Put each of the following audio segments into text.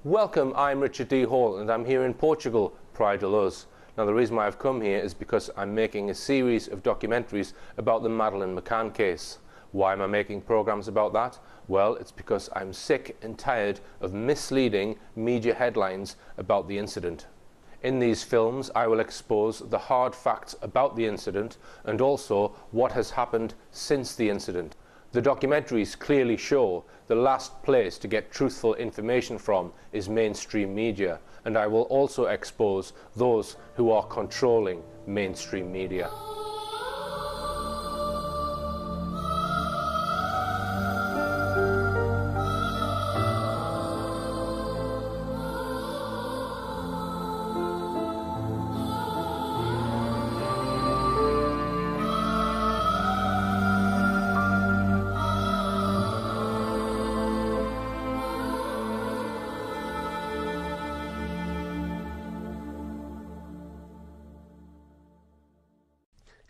Welcome, I'm Richard D. Hall and I'm here in Portugal, Praia de Luz. Now the reason why I've come here is because I'm making a series of documentaries about the Madeleine McCann case. Why am I making programs about that? Well, it's because I'm sick and tired of misleading media headlines about the incident. In these films I will expose the hard facts about the incident and also what has happened since the incident. The documentaries clearly show the last place to get truthful information from is mainstream media, and I will also expose those who are controlling mainstream media.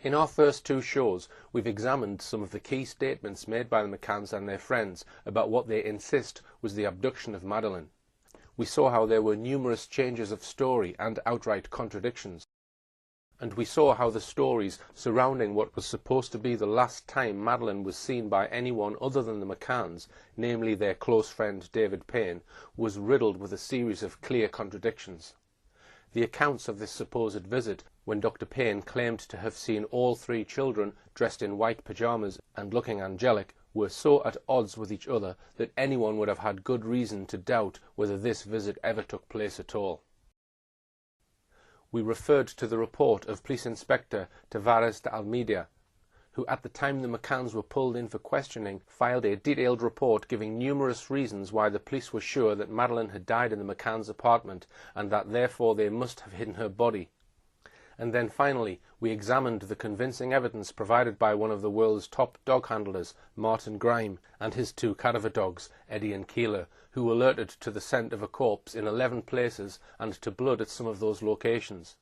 In our first two shows, we've examined some of the key statements made by the McCanns and their friends about what they insist was the abduction of Madeleine. We saw how there were numerous changes of story and outright contradictions. And we saw how the stories surrounding what was supposed to be the last time Madeleine was seen by anyone other than the McCanns, namely their close friend David Payne, was riddled with a series of clear contradictions. The accounts of this supposed visit, when Dr. Payne claimed to have seen all three children dressed in white pyjamas and looking angelic, were so at odds with each other that anyone would have had good reason to doubt whether this visit ever took place at all. We referred to the report of Police Inspector Tavares de Almeida, who at the time the McCanns were pulled in for questioning filed a detailed report giving numerous reasons why the police were sure that Madeleine had died in the McCanns' apartment and that therefore they must have hidden her body. And then finally we examined the convincing evidence provided by one of the world's top dog handlers, Martin Grime, and his two cadaver dogs, Eddie and Keeler, who alerted to the scent of a corpse in 11 places and to blood at some of those locations.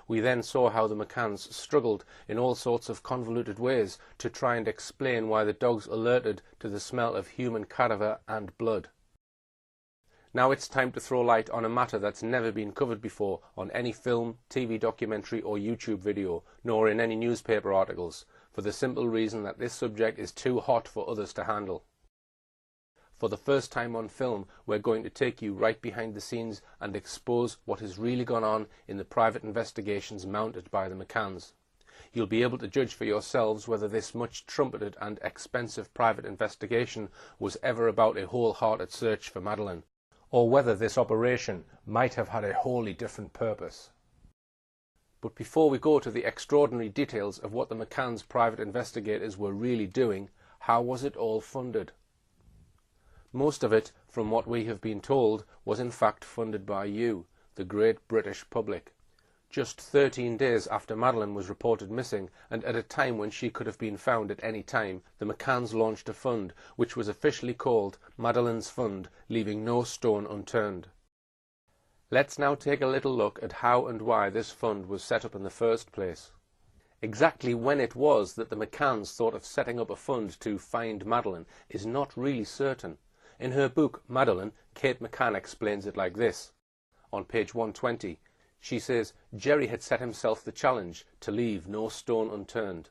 We then saw how the McCanns struggled in all sorts of convoluted ways to try and explain why the dogs alerted to the smell of human cadaver and blood. Now it's time to throw light on a matter that's never been covered before on any film, TV documentary or YouTube video, nor in any newspaper articles, for the simple reason that this subject is too hot for others to handle. For the first time on film, we're going to take you right behind the scenes and expose what has really gone on in the private investigations mounted by the McCanns. You'll be able to judge for yourselves whether this much trumpeted and expensive private investigation was ever about a wholehearted search for Madeleine, or whether this operation might have had a wholly different purpose. But before we go to the extraordinary details of what the McCanns' private investigators were really doing, how was it all funded? Most of it, from what we have been told, was in fact funded by you, the great British public. Just 13 days after Madeleine was reported missing, and at a time when she could have been found at any time, the McCanns launched a fund, which was officially called Madeleine's Fund, leaving no stone unturned. Let's now take a little look at how and why this fund was set up in the first place. Exactly when it was that the McCanns thought of setting up a fund to find Madeleine is not really certain. In her book Madeleine, Kate McCann explains it like this. On page 120, she says Jerry had set himself the challenge to leave no stone unturned.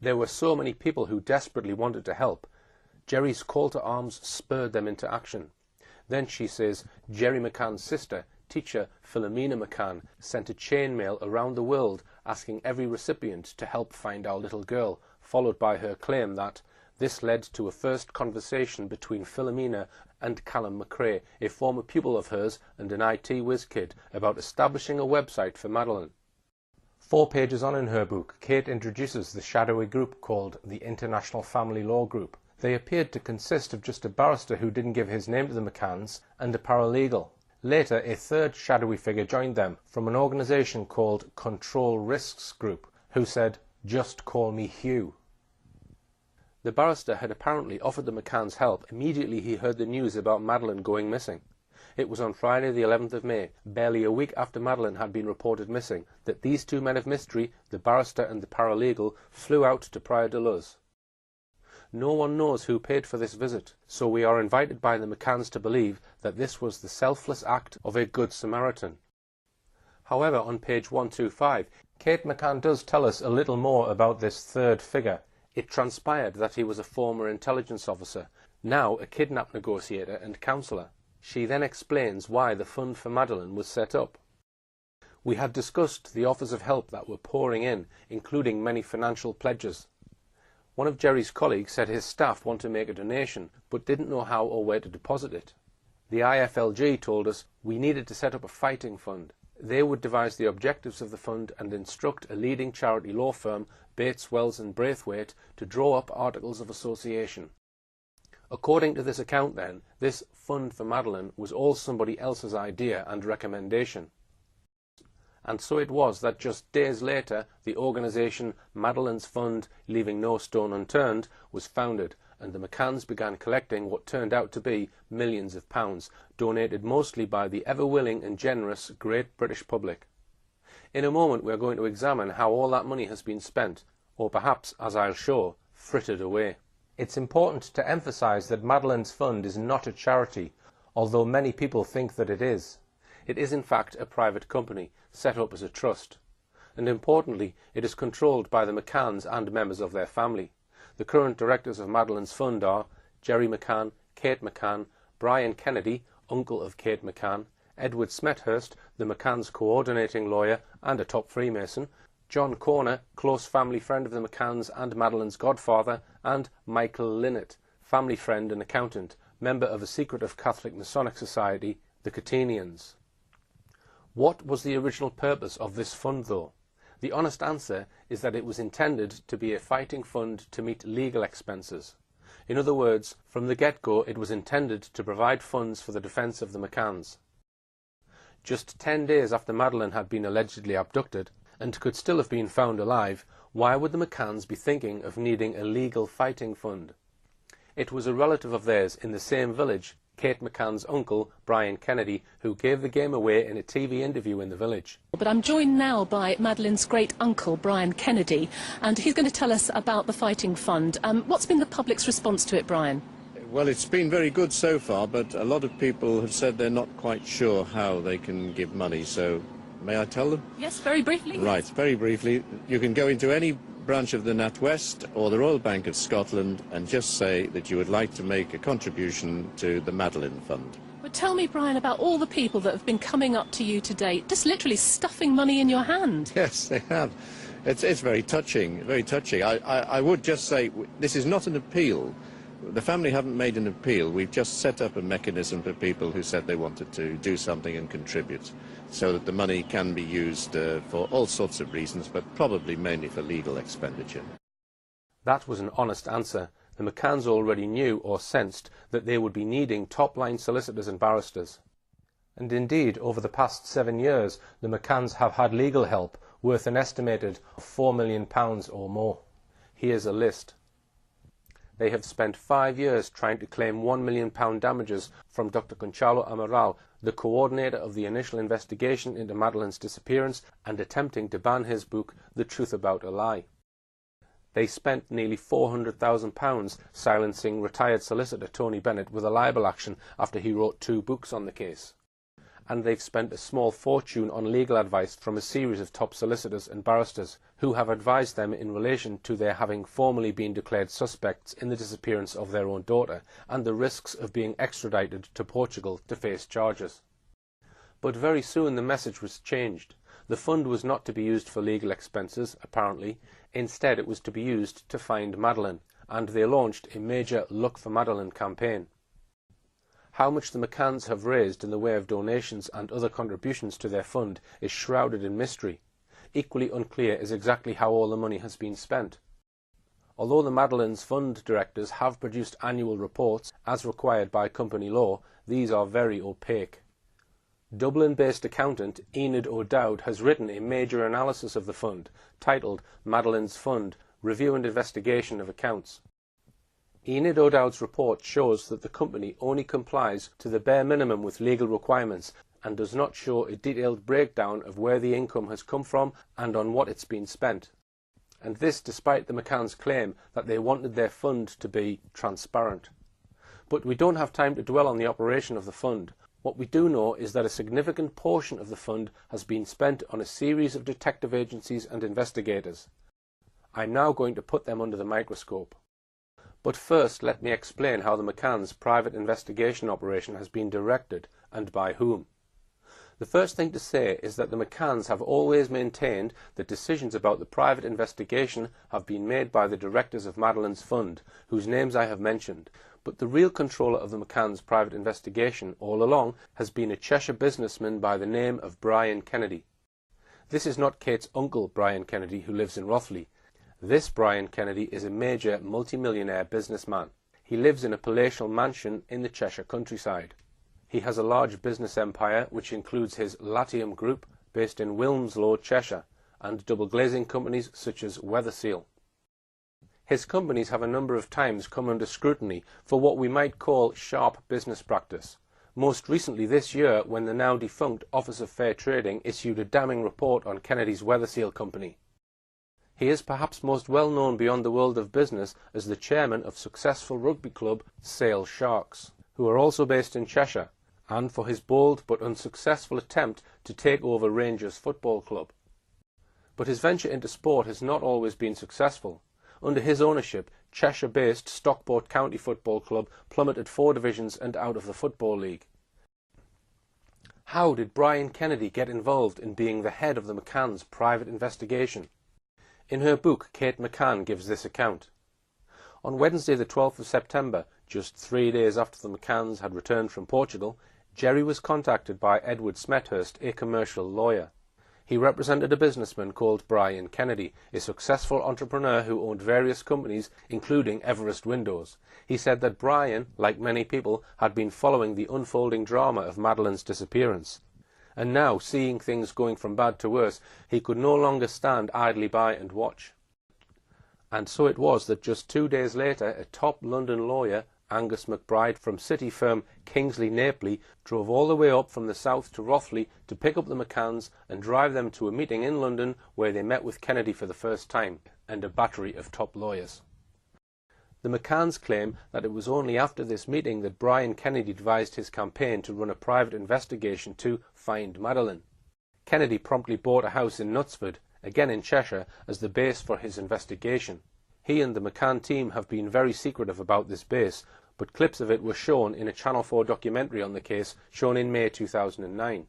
There were so many people who desperately wanted to help. Jerry's call to arms spurred them into action. Then she says Jerry McCann's sister, teacher Philomena McCann, sent a chain mail around the world asking every recipient to help find our little girl, followed by her claim that this led to a first conversation between Philomena and Callum McRae, a former pupil of hers and an IT whiz kid, about establishing a website for Madeleine. 4 pages on in her book, Kate introduces the shadowy group called the International Family Law Group. They appeared to consist of just a barrister who didn't give his name to the McCanns and a paralegal. Later, a third shadowy figure joined them from an organisation called Control Risks Group, who said, "Just call me Hugh." The barrister had apparently offered the McCanns help immediately he heard the news about Madeleine going missing. It was on Friday the 11th of May, barely a week after Madeleine had been reported missing, that these two men of mystery, the barrister and the paralegal, flew out to Praia de Luz. No one knows who paid for this visit, so we are invited by the McCanns to believe that this was the selfless act of a good Samaritan. However, on page 125, Kate McCann does tell us a little more about this third figure. It transpired that he was a former intelligence officer, now a kidnap negotiator and counsellor. She then explains why the fund for Madeleine was set up. We had discussed the offers of help that were pouring in, including many financial pledges. One of Jerry's colleagues said his staff want to make a donation, but didn't know how or where to deposit it. The IFLG told us we needed to set up a fighting fund. They would devise the objectives of the fund and instruct a leading charity law firm, Bates, Wells and Braithwaite, to draw up articles of association. According to this account then, this fund for Madeleine was all somebody else's idea and recommendation. And so it was that just days later the organisation Madeleine's Fund, Leaving No Stone Unturned, was founded, and the McCanns began collecting what turned out to be millions of pounds, donated mostly by the ever-willing and generous great British public. In a moment we are going to examine how all that money has been spent, or perhaps, as I'll show, frittered away. It's important to emphasise that Madeleine's Fund is not a charity, although many people think that it is. It is in fact a private company, set up as a trust. And importantly, it is controlled by the McCanns and members of their family. The current directors of Madeleine's Fund are Jerry McCann, Kate McCann, Brian Kennedy, uncle of Kate McCann, Edward Smethurst, the McCanns' coordinating lawyer and a top Freemason, John Corner, close family friend of the McCanns and Madeleine's godfather, and Michael Linnett, family friend and accountant, member of a secretive Catholic Masonic society, the Catenians. What was the original purpose of this fund, though? The honest answer is that it was intended to be a fighting fund to meet legal expenses. In other words, from the get-go it was intended to provide funds for the defence of the McCanns. Just 10 days after Madeleine had been allegedly abducted, and could still have been found alive, why would the McCanns be thinking of needing a legal fighting fund? It was a relative of theirs in the same village, Kate McCann's uncle, Brian Kennedy, who gave the game away in a TV interview in the village. But I'm joined now by Madeleine's great-uncle, Brian Kennedy, and he's going to tell us about the Fighting Fund. What's been the public's response to it, Brian? Well, it's been very good so far, but a lot of people have said they're not quite sure how they can give money, so may I tell them? Yes, very briefly. Right, very briefly. You can go into any branch of the NatWest or the Royal Bank of Scotland and just say that you would like to make a contribution to the Madeleine Fund. But tell me, Brian, about all the people that have been coming up to you today, just literally stuffing money in your hand. Yes, they have. It's very touching, very touching. I would just say this is not an appeal. The family haven't made an appeal. We've just set up a mechanism for people who said they wanted to do something and contribute, so that the money can be used for all sorts of reasons, but probably mainly for legal expenditure. That was an honest answer. The McCanns already knew or sensed that they would be needing top-line solicitors and barristers. And indeed, over the past 7 years, the McCanns have had legal help worth an estimated £4 million or more. Here's a list. They have spent 5 years trying to claim £1 million damages from Dr. Conchalo Amaral, the coordinator of the initial investigation into Madeleine's disappearance, and attempting to ban his book, The Truth About a Lie. They spent nearly £400,000 silencing retired solicitor Tony Bennett with a libel action after he wrote 2 books on the case. And they've spent a small fortune on legal advice from a series of top solicitors and barristers who have advised them in relation to their having formally been declared suspects in the disappearance of their own daughter and the risks of being extradited to Portugal to face charges. But very soon the message was changed. The fund was not to be used for legal expenses, apparently. Instead it was to be used to find Madeleine, and they launched a major Look for Madeleine campaign. How much the McCanns have raised in the way of donations and other contributions to their fund is shrouded in mystery. Equally unclear is exactly how all the money has been spent. Although the Madeleine's Fund directors have produced annual reports, as required by company law, these are very opaque. Dublin-based accountant Enid O'Dowd has written a major analysis of the fund, titled Madeleine's Fund, Review and Investigation of Accounts. Enid O'Dowd's report shows that the company only complies to the bare minimum with legal requirements and does not show a detailed breakdown of where the income has come from and on what it's been spent. and this despite the McCanns' claim that they wanted their fund to be transparent. But we don't have time to dwell on the operation of the fund. What we do know is that a significant portion of the fund has been spent on a series of detective agencies and investigators. I'm now going to put them under the microscope. But first, let me explain how the McCanns' private investigation operation has been directed, and by whom. The first thing to say is that the McCanns have always maintained that decisions about the private investigation have been made by the directors of Madeleine's fund, whose names I have mentioned, but the real controller of the McCanns' private investigation all along has been a Cheshire businessman by the name of Brian Kennedy. This is not Kate's uncle, Brian Kennedy, who lives in Rothley. This Brian Kennedy is a major multimillionaire businessman. He lives in a palatial mansion in the Cheshire countryside. He has a large business empire which includes his Latium Group, based in Wilmslow, Cheshire, and double glazing companies such as Weatherseal. His companies have a number of times come under scrutiny for what we might call sharp business practice. Most recently this year, when the now defunct Office of Fair Trading issued a damning report on Kennedy's Weatherseal company. He is perhaps most well known beyond the world of business as the chairman of successful rugby club Sale Sharks, who are also based in Cheshire, and for his bold but unsuccessful attempt to take over Rangers Football Club. But his venture into sport has not always been successful. Under his ownership, Cheshire-based Stockport County Football Club plummeted 4 divisions and out of the Football League. How did Brian Kennedy get involved in being the head of the McCanns' private investigation? In her book, Kate McCann gives this account. On Wednesday the 12th of September, just 3 days after the McCanns had returned from Portugal, Jerry was contacted by Edward Smethurst, a commercial lawyer. He represented a businessman called Brian Kennedy, a successful entrepreneur who owned various companies, including Everest Windows. He said that Brian, like many people, had been following the unfolding drama of Madeleine's disappearance. And now, seeing things going from bad to worse, he could no longer stand idly by and watch. And so it was that just 2 days later, a top London lawyer, Angus McBride, from city firm Kingsley Napley, drove all the way up from the south to Rothley to pick up the McCanns and drive them to a meeting in London where they met with Kennedy for the first time, and a battery of top lawyers. The McCanns claim that it was only after this meeting that Brian Kennedy devised his campaign to run a private investigation to find Madeleine. Kennedy promptly bought a house in Knutsford, again in Cheshire, as the base for his investigation. He and the McCann team have been very secretive about this base, but clips of it were shown in a Channel 4 documentary on the case, shown in May 2009.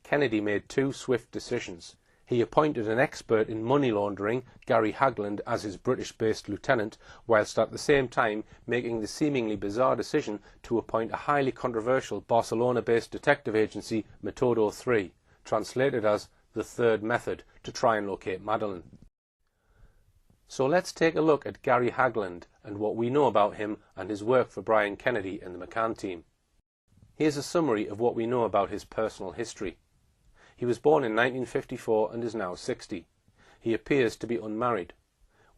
Kennedy made 2 swift decisions. He appointed an expert in money laundering, Gary Hagland, as his British-based lieutenant, whilst at the same time making the seemingly bizarre decision to appoint a highly controversial Barcelona-based detective agency, Metodo 3, translated as the Third Method, to try and locate Madeleine. So let's take a look at Gary Hagland and what we know about him and his work for Brian Kennedy and the McCann team. Here's a summary of what we know about his personal history. He was born in 1954 and is now 60. He appears to be unmarried.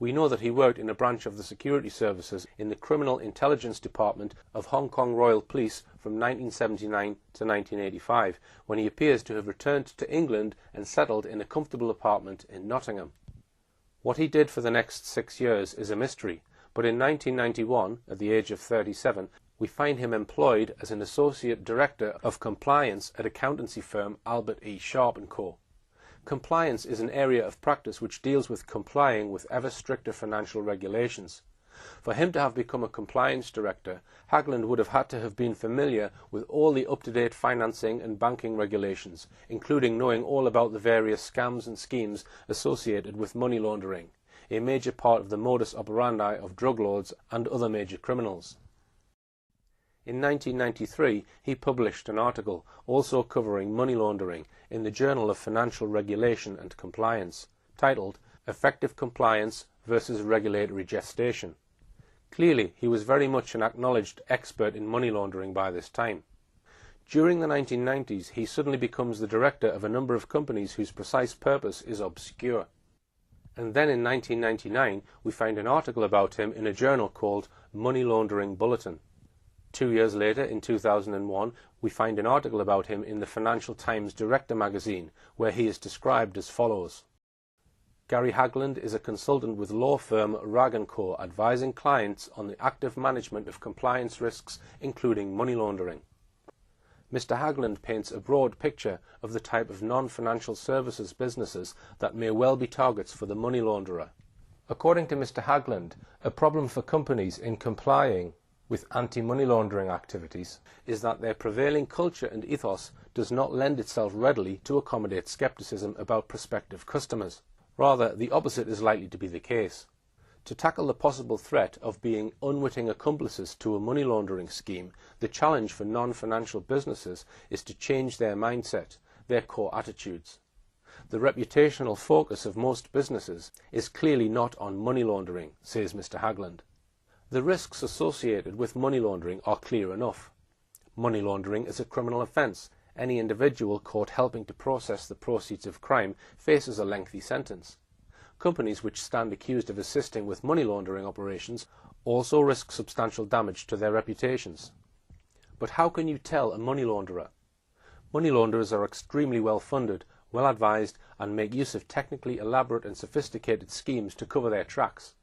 We know that he worked in a branch of the security services in the Criminal Intelligence Department of Hong Kong Royal Police from 1979 to 1985, when he appears to have returned to England and settled in a comfortable apartment in Nottingham. What he did for the next 6 years is a mystery, but in 1991, at the age of 37, we find him employed as an Associate Director of Compliance at accountancy firm Albert E. Sharp & Co. Compliance is an area of practice which deals with complying with ever stricter financial regulations. For him to have become a compliance director, Hagland would have had to have been familiar with all the up-to-date financing and banking regulations, including knowing all about the various scams and schemes associated with money laundering, a major part of the modus operandi of drug lords and other major criminals. In 1993, he published an article also covering money laundering in the Journal of Financial Regulation and Compliance, titled Effective Compliance versus Regulatory Gestation. Clearly, he was very much an acknowledged expert in money laundering by this time. During the 1990s, he suddenly becomes the director of a number of companies whose precise purpose is obscure. And then in 1999, we find an article about him in a journal called Money Laundering Bulletin. 2 years later, in 2001, we find an article about him in the Financial Times Director magazine, where he is described as follows. Gary Hagland is a consultant with law firm Rag & Co, advising clients on the active management of compliance risks, including money laundering. Mr. Hagland paints a broad picture of the type of non-financial services businesses that may well be targets for the money launderer. According to Mr. Hagland, a problem for companies in complying with anti-money laundering activities is that their prevailing culture and ethos does not lend itself readily to accommodate scepticism about prospective customers. Rather, the opposite is likely to be the case. To tackle the possible threat of being unwitting accomplices to a money laundering scheme, the challenge for non-financial businesses is to change their mindset, their core attitudes. The reputational focus of most businesses is clearly not on money laundering, says Mr. Hagland. The risks associated with money laundering are clear enough. Money laundering is a criminal offence. Any individual caught helping to process the proceeds of crime faces a lengthy sentence. Companies which stand accused of assisting with money laundering operations also risk substantial damage to their reputations. But how can you tell a money launderer? Money launderers are extremely well funded, well advised, and make use of technically elaborate and sophisticated schemes to cover their tracks.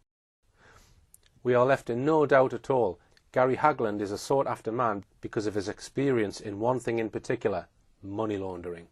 We are left in no doubt at all. Gary Hagland is a sought-after man because of his experience in one thing in particular: money laundering.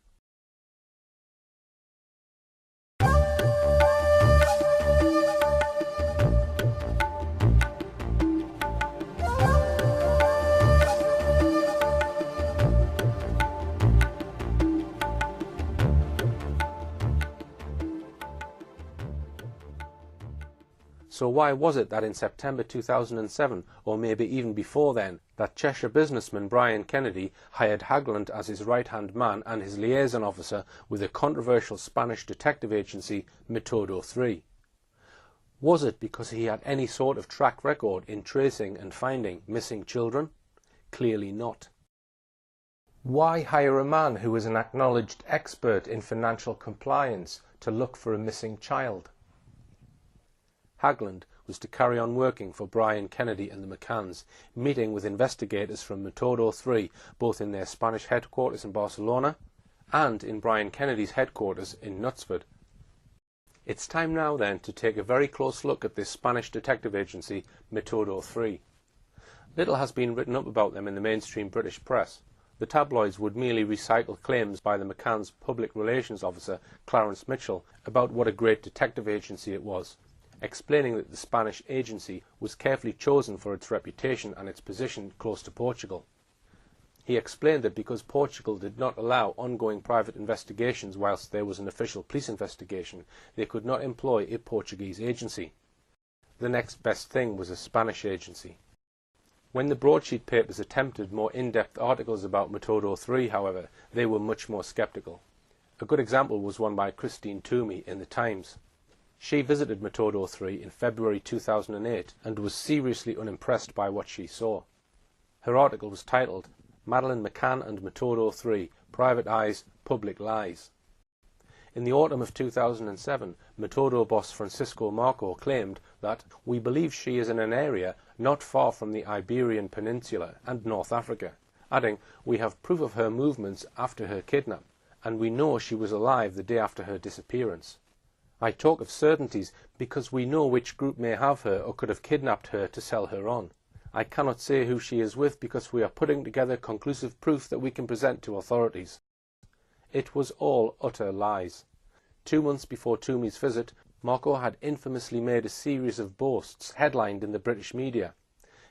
So why was it that in September 2007, or maybe even before then, that Cheshire businessman Brian Kennedy hired Hagland as his right-hand man and his liaison officer with the controversial Spanish detective agency Metodo 3? Was it because he had any sort of track record in tracing and finding missing children? Clearly not. Why hire a man who is an acknowledged expert in financial compliance to look for a missing child? Hagland was to carry on working for Brian Kennedy and the McCanns, meeting with investigators from Metodo 3, both in their Spanish headquarters in Barcelona and in Brian Kennedy's headquarters in Knutsford. It's time now then to take a very close look at this Spanish detective agency, Metodo 3. Little has been written up about them in the mainstream British press. The tabloids would merely recycle claims by the McCann's public relations officer, Clarence Mitchell, about what a great detective agency it was, explaining that the Spanish agency was carefully chosen for its reputation and its position close to Portugal. He explained that because Portugal did not allow ongoing private investigations whilst there was an official police investigation, they could not employ a Portuguese agency. The next best thing was a Spanish agency. When the broadsheet papers attempted more in-depth articles about Metodo 3, however, they were much more sceptical. A good example was one by Christine Toomey in the Times. She visited Metodo 3 in February 2008 and was seriously unimpressed by what she saw. Her article was titled, "Madeleine McCann and Metodo 3, Private Eyes, Public Lies." In the autumn of 2007, Metodo boss Francisco Marco claimed that "we believe she is in an area not far from the Iberian Peninsula and North Africa," adding, "we have proof of her movements after her kidnap, and we know she was alive the day after her disappearance. I talk of certainties because we know which group may have her or could have kidnapped her to sell her on. I cannot say who she is with because we are putting together conclusive proof that we can present to authorities." It was all utter lies. 2 months before Toomey's visit, Marco had infamously made a series of boasts headlined in the British media.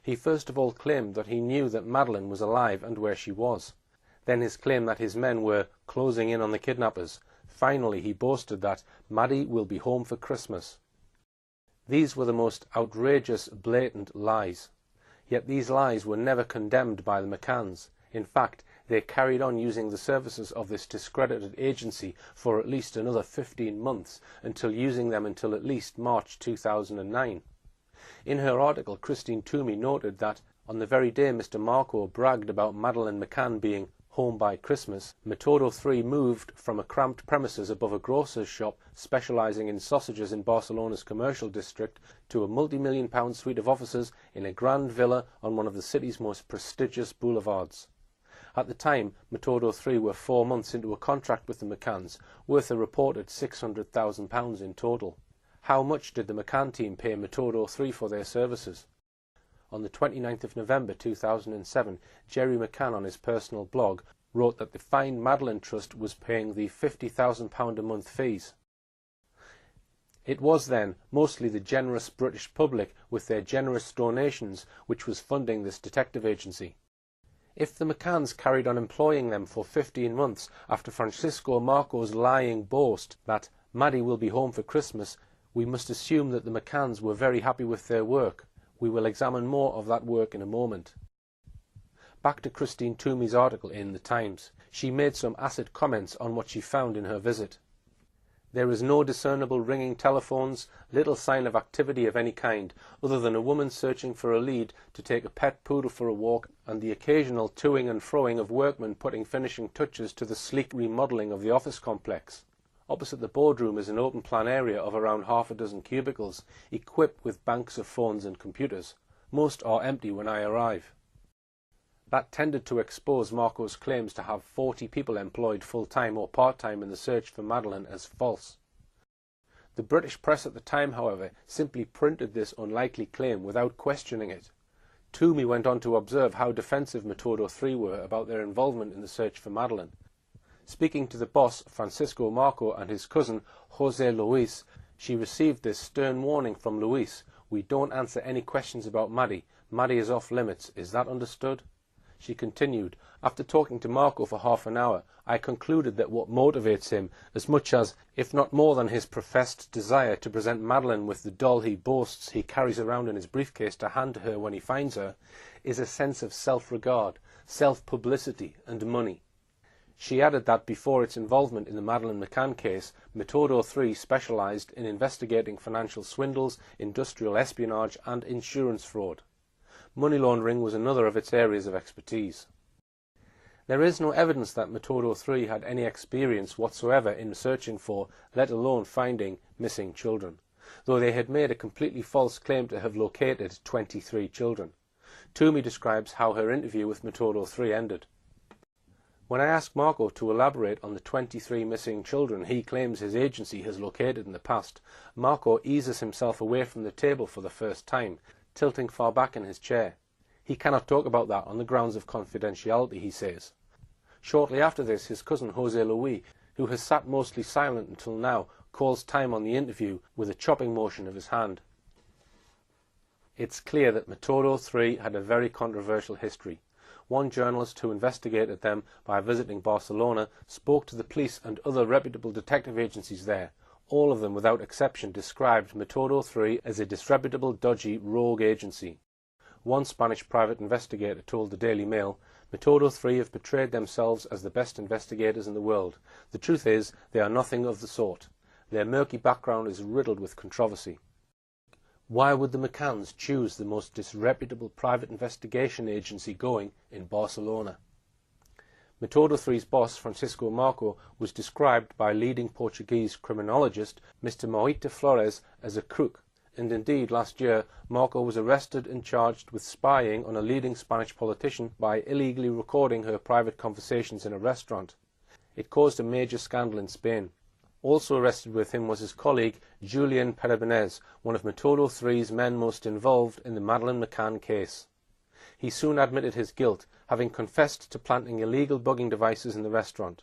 He first of all claimed that he knew that Madeleine was alive and where she was. Then his claim that his men were closing in on the kidnappers. Finally, he boasted that "Maddie will be home for Christmas." These were the most outrageous, blatant lies. Yet these lies were never condemned by the McCanns. In fact, they carried on using the services of this discredited agency for at least another 15 months, using them until at least March 2009. In her article, Christine Toomey noted that on the very day Mr. Marco bragged about Madeleine McCann being home by Christmas, Metodo 3 moved from a cramped premises above a grocer's shop specialising in sausages in Barcelona's commercial district to a multi-million-pound suite of offices in a grand villa on one of the city's most prestigious boulevards. At the time, Metodo 3 were 4 months into a contract with the McCanns, worth a reported £600,000 in total. How much did the McCann team pay Metodo 3 for their services? On the 29th of November 2007, Jerry McCann on his personal blog wrote that the Find Madeleine Trust was paying the £50,000 a month fees. It was then mostly the generous British public with their generous donations which was funding this detective agency. If the McCanns carried on employing them for 15 months after Francisco Marco's lying boast that Maddie will be home for Christmas, we must assume that the McCanns were very happy with their work. We will examine more of that work in a moment. Back to Christine Toomey's article in The Times. She made some acid comments on what she found in her visit. There is no discernible ringing telephones, little sign of activity of any kind, other than a woman searching for a lead to take a pet poodle for a walk, and the occasional toing and froing of workmen putting finishing touches to the sleek remodelling of the office complex. Opposite the boardroom is an open-plan area of around half a dozen cubicles, equipped with banks of phones and computers. Most are empty when I arrive. That tended to expose Marco's claims to have 40 people employed full-time or part-time in the search for Madeleine as false. The British press at the time, however, simply printed this unlikely claim without questioning it. Toomey went on to observe how defensive Metodo 3 were about their involvement in the search for Madeleine. Speaking to the boss, Francisco Marco, and his cousin, José Luis, she received this stern warning from Luis: "We don't answer any questions about Maddie. Maddie is off limits. Is that understood?" She continued, "After talking to Marco for half an hour, I concluded that what motivates him, as much as, if not more than his professed desire to present Madeleine with the doll he boasts he carries around in his briefcase to hand to her when he finds her, is a sense of self-regard, self-publicity and money." She added that before its involvement in the Madeleine McCann case, Metodo 3 specialised in investigating financial swindles, industrial espionage and insurance fraud. Money laundering was another of its areas of expertise. There is no evidence that Metodo 3 had any experience whatsoever in searching for, let alone finding, missing children, though they had made a completely false claim to have located 23 children. Toomey describes how her interview with Metodo 3 ended. "When I ask Marco to elaborate on the 23 missing children he claims his agency has located in the past, Marco eases himself away from the table for the first time, tilting far back in his chair. He cannot talk about that on the grounds of confidentiality, he says. Shortly after this, his cousin José Luis, who has sat mostly silent until now, calls time on the interview with a chopping motion of his hand. It's clear that Metodo 3 had a very controversial history. One journalist who investigated them by visiting Barcelona spoke to the police and other reputable detective agencies there. All of them, without exception, described Metodo 3 as a disreputable, dodgy, rogue agency. One Spanish private investigator told the Daily Mail, "Metodo 3 have portrayed themselves as the best investigators in the world. The truth is, they are nothing of the sort. Their murky background is riddled with controversy." Why would the McCanns choose the most disreputable private investigation agency going in Barcelona? Metodo 3's boss, Francisco Marco, was described by leading Portuguese criminologist Mr. Moita Flores as a crook, and indeed last year Marco was arrested and charged with spying on a leading Spanish politician by illegally recording her private conversations in a restaurant. It caused a major scandal in Spain. Also arrested with him was his colleague Julian Peribinez, one of Metodo 3's men most involved in the Madeleine McCann case. He soon admitted his guilt, having confessed to planting illegal bugging devices in the restaurant.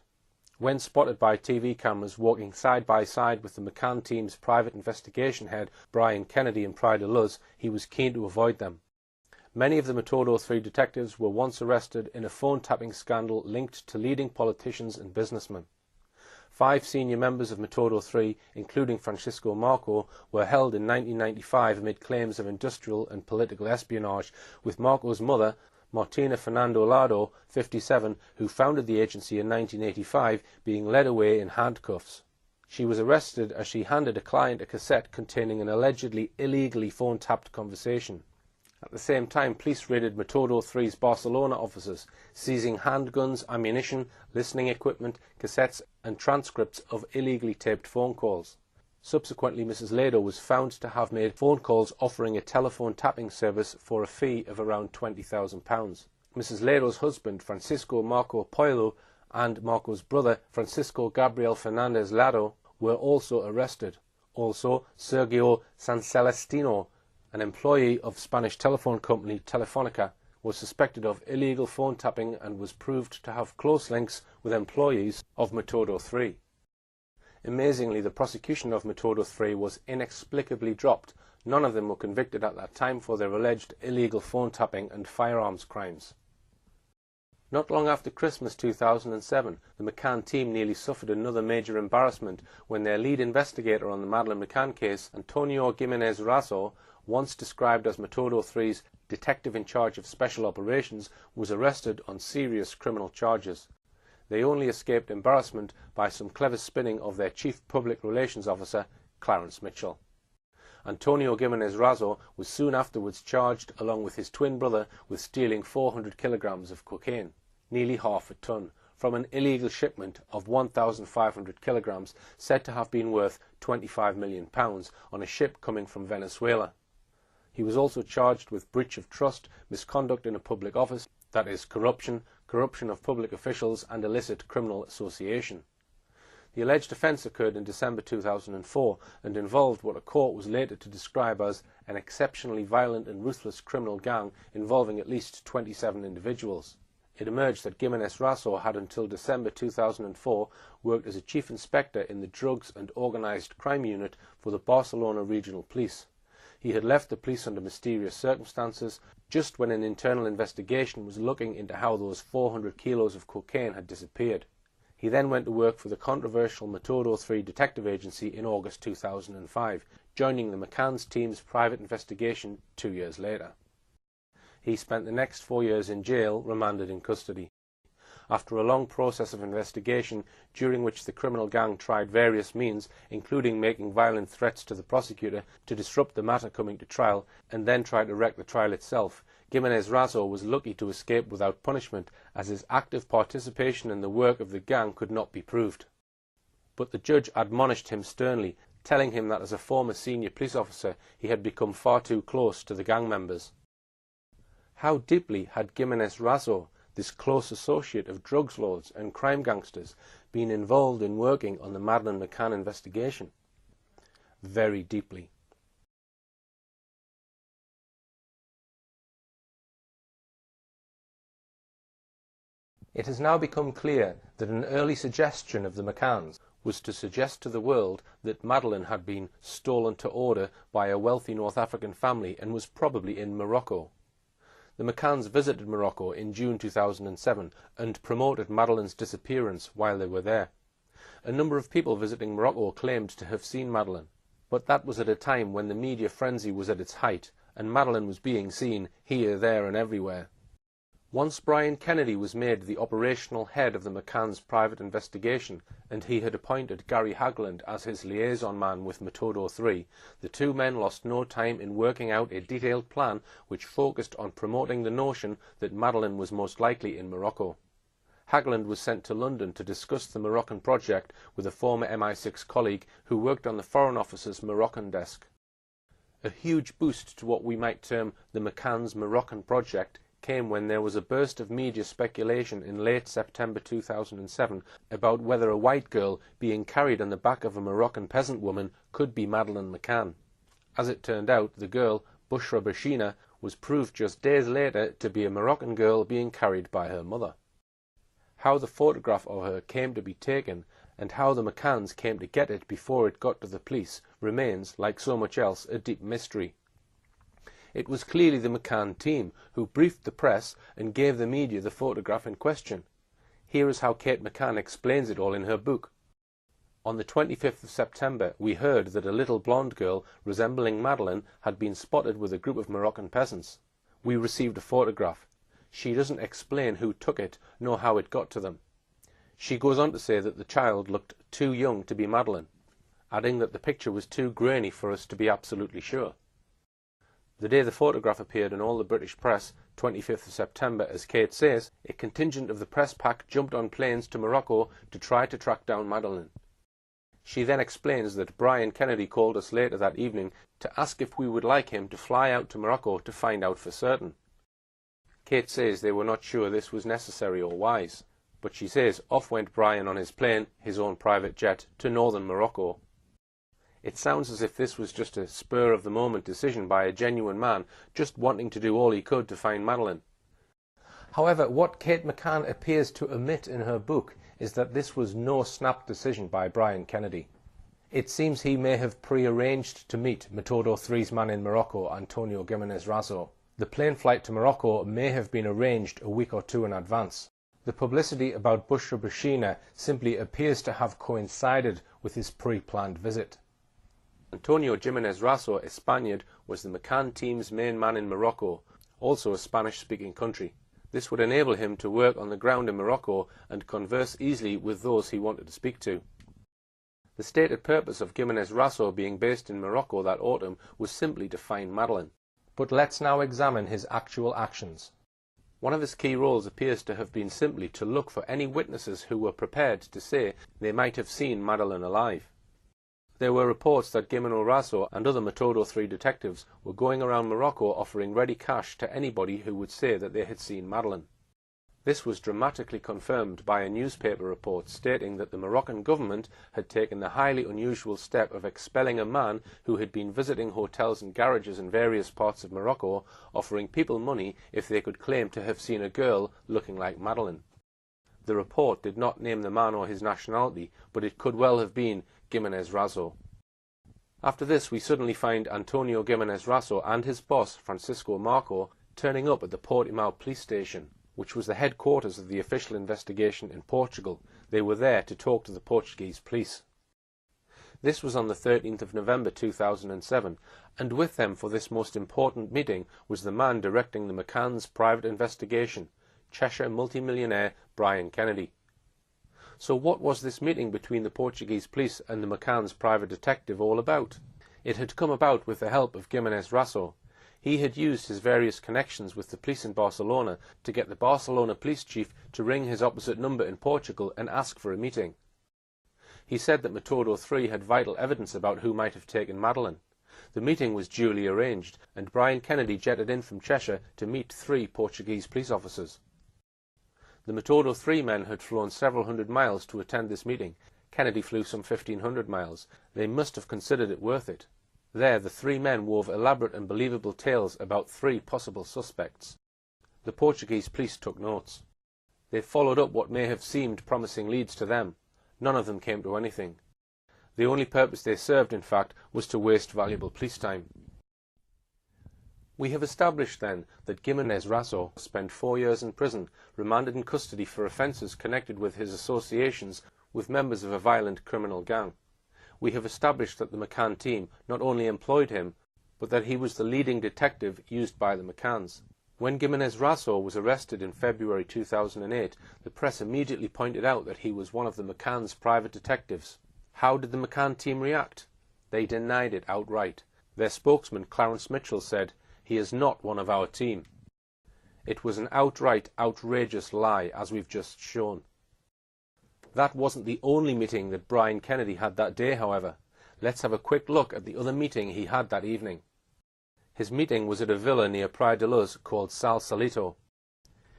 When spotted by TV cameras walking side by side with the McCann team's private investigation head, Brian Kennedy and Pride of Luz, he was keen to avoid them. Many of the Metodo 3 detectives were once arrested in a phone-tapping scandal linked to leading politicians and businessmen. 5 senior members of Metodo 3, including Francisco Marco, were held in 1995 amid claims of industrial and political espionage, with Marco's mother, Martina Fernando Lado, 57, who founded the agency in 1985, being led away in handcuffs. She was arrested as she handed a client a cassette containing an allegedly illegally phone-tapped conversation. At the same time, police raided Metodo 3's Barcelona offices, seizing handguns, ammunition, listening equipment, cassettes and transcripts of illegally taped phone calls. Subsequently, Mrs. Lado was found to have made phone calls offering a telephone tapping service for a fee of around £20,000. Mrs. Lero's husband, Francisco Marco Poilo, and Marco's brother, Francisco Gabriel Fernandez Lado, were also arrested. Also, Sergio Sancelestino, an employee of Spanish telephone company Telefonica, was suspected of illegal phone tapping and was proved to have close links with employees of Metodo 3. Amazingly, the prosecution of Metodo 3 was inexplicably dropped. None of them were convicted at that time for their alleged illegal phone tapping and firearms crimes. Not long after Christmas 2007, the McCann team nearly suffered another major embarrassment when their lead investigator on the Madeleine McCann case, Antonio Gimenez Razo, once described as Metodo 3's detective in charge of special operations, was arrested on serious criminal charges. They only escaped embarrassment by some clever spinning of their chief public relations officer, Clarence Mitchell. Antonio Gimenez Razo was soon afterwards charged, along with his twin brother, with stealing 400 kilograms of cocaine, nearly half a ton, from an illegal shipment of 1,500 kilograms said to have been worth £25 million on a ship coming from Venezuela. He was also charged with breach of trust, misconduct in a public office, that is, corruption, corruption of public officials, and illicit criminal association. The alleged offence occurred in December 2004 and involved what a court was later to describe as an exceptionally violent and ruthless criminal gang involving at least 27 individuals. It emerged that Gimenez Razo had until December 2004 worked as a chief inspector in the Drugs and Organised Crime Unit for the Barcelona Regional Police. He had left the police under mysterious circumstances, just when an internal investigation was looking into how those 400 kilos of cocaine had disappeared. He then went to work for the controversial Metodo 3 detective agency in August 2005, joining the McCann's team's private investigation 2 years later. He spent the next 4 years in jail, remanded in custody. After a long process of investigation, during which the criminal gang tried various means, including making violent threats to the prosecutor to disrupt the matter coming to trial, and then try to wreck the trial itself, Gimenez Razo was lucky to escape without punishment, as his active participation in the work of the gang could not be proved. But the judge admonished him sternly, telling him that as a former senior police officer he had become far too close to the gang members. How deeply had Gimenez Razo, this close associate of drugs lords and crime gangsters, been involved in working on the Madeleine McCann investigation? Very deeply. It has now become clear that an early suggestion of the McCanns was to suggest to the world that Madeleine had been stolen to order by a wealthy North African family and was probably in Morocco. The McCanns visited Morocco in June 2007 and promoted Madeleine's disappearance while they were there. A number of people visiting Morocco claimed to have seen Madeleine, but that was at a time when the media frenzy was at its height and Madeleine was being seen here, there and everywhere. Once Brian Kennedy was made the operational head of the McCann's private investigation, and he had appointed Gary Hagland as his liaison man with Metodo 3, the two men lost no time in working out a detailed plan which focused on promoting the notion that Madeleine was most likely in Morocco. Hagland was sent to London to discuss the Moroccan project with a former MI6 colleague who worked on the Foreign Office's Moroccan desk. A huge boost to what we might term the McCann's Moroccan project came when there was a burst of media speculation in late September 2007 about whether a white girl being carried on the back of a Moroccan peasant woman could be Madeleine McCann. As it turned out, the girl, Bushra Bashina, was proved just days later to be a Moroccan girl being carried by her mother. How the photograph of her came to be taken and how the McCanns came to get it before it got to the police remains, like so much else, a deep mystery. It was clearly the McCann team who briefed the press and gave the media the photograph in question. Here is how Kate McCann explains it all in her book. On the 25th of September, we heard that a little blonde girl resembling Madeleine had been spotted with a group of Moroccan peasants. We received a photograph. She doesn't explain who took it, nor how it got to them. She goes on to say that the child looked too young to be Madeleine, adding that the picture was too grainy for us to be absolutely sure. The day the photograph appeared in all the British press, 25th of September, as Kate says, a contingent of the press pack jumped on planes to Morocco to try to track down Madeleine. She then explains that Brian Kennedy called us later that evening to ask if we would like him to fly out to Morocco to find out for certain. Kate says they were not sure this was necessary or wise, but she says off went Brian on his plane, his own private jet, to northern Morocco. It sounds as if this was just a spur-of-the-moment decision by a genuine man just wanting to do all he could to find Madeleine. However, what Kate McCann appears to omit in her book is that this was no snap decision by Brian Kennedy. It seems he may have pre-arranged to meet Metodo 3's man in Morocco, Antonio Gimenez Razo. The plane flight to Morocco may have been arranged a week or two in advance. The publicity about Bushra Bashina simply appears to have coincided with his pre-planned visit. Antonio Gimenez Razo, a Spaniard, was the McCann team's main man in Morocco, also a Spanish-speaking country. This would enable him to work on the ground in Morocco and converse easily with those he wanted to speak to. The stated purpose of Gimenez Razo being based in Morocco that autumn was simply to find Madeleine. But let's now examine his actual actions. One of his key roles appears to have been simply to look for any witnesses who were prepared to say they might have seen Madeleine alive. There were reports that Gimenez Razo and other Metodo 3 detectives were going around Morocco offering ready cash to anybody who would say that they had seen Madeleine. This was dramatically confirmed by a newspaper report stating that the Moroccan government had taken the highly unusual step of expelling a man who had been visiting hotels and garages in various parts of Morocco, offering people money if they could claim to have seen a girl looking like Madeleine. The report did not name the man or his nationality, but it could well have been Gimenez Razo. After this, we suddenly find Antonio Gimenez Razo and his boss, Francisco Marco, turning up at the Portimao police station, which was the headquarters of the official investigation in Portugal. They were there to talk to the Portuguese police. This was on the 13th of November 2007, and with them for this most important meeting was the man directing the McCann's private investigation, Cheshire multimillionaire Brian Kennedy. So what was this meeting between the Portuguese police and the McCann's private detective all about? It had come about with the help of Gimenez Razo. He had used his various connections with the police in Barcelona to get the Barcelona police chief to ring his opposite number in Portugal and ask for a meeting. He said that Metodo 3 had vital evidence about who might have taken Madeleine. The meeting was duly arranged, and Brian Kennedy jetted in from Cheshire to meet 3 Portuguese police officers. The Metodo 3 men had flown several hundred miles to attend this meeting. Kennedy flew some 1,500 miles. They must have considered it worth it. There, the 3 men wove elaborate and believable tales about 3 possible suspects. The Portuguese police took notes. They followed up what may have seemed promising leads to them. None of them came to anything. The only purpose they served, in fact, was to waste valuable police time. We have established, then, that Gimenez Razo spent 4 years in prison, remanded in custody for offences connected with his associations with members of a violent criminal gang. We have established that the McCann team not only employed him, but that he was the leading detective used by the McCanns. When Gimenez Razo was arrested in February 2008, the press immediately pointed out that he was one of the McCann's private detectives. How did the McCann team react? They denied it outright. Their spokesman, Clarence Mitchell, said, "He is not one of our team." It was an outright, outrageous lie, as we've just shown. That wasn't the only meeting that Brian Kennedy had that day, however. Let's have a quick look at the other meeting he had that evening. His meeting was at a villa near Praia de Luz called Sal Salito.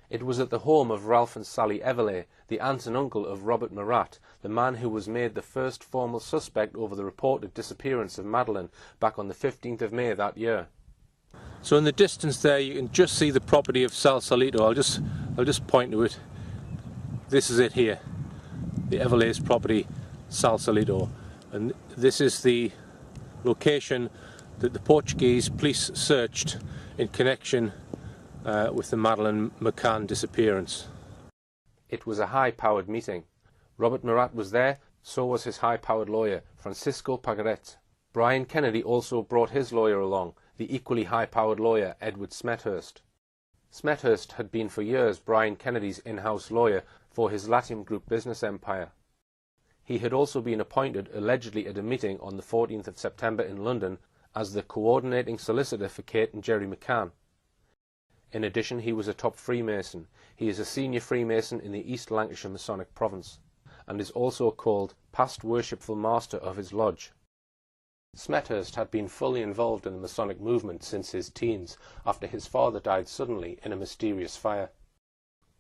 It was at the home of Ralph and Sally Everley, the aunt and uncle of Robert Murat, the man who was made the first formal suspect over the reported disappearance of Madeleine back on the 15th of May that year. So in the distance there you can just see the property of Sal Salito. I'll just point to it. This is it here. The Everley's property, Sal Salito. And this is the location that the Portuguese police searched in connection with the Madeleine McCann disappearance. It was a high-powered meeting. Robert Murat was there, so was his high-powered lawyer, Francisco Pagaret. Brian Kennedy also brought his lawyer along, the equally high-powered lawyer, Edward Smethurst. Smethurst had been for years Brian Kennedy's in-house lawyer for his Latium Group business empire. He had also been appointed, allegedly at a meeting on the 14th of September in London, as the coordinating solicitor for Kate and Jerry McCann. In addition, he was a top Freemason. He is a senior Freemason in the East Lancashire Masonic Province, and is also called Past Worshipful Master of his lodge. Smethurst had been fully involved in the Masonic movement since his teens, after his father died suddenly in a mysterious fire.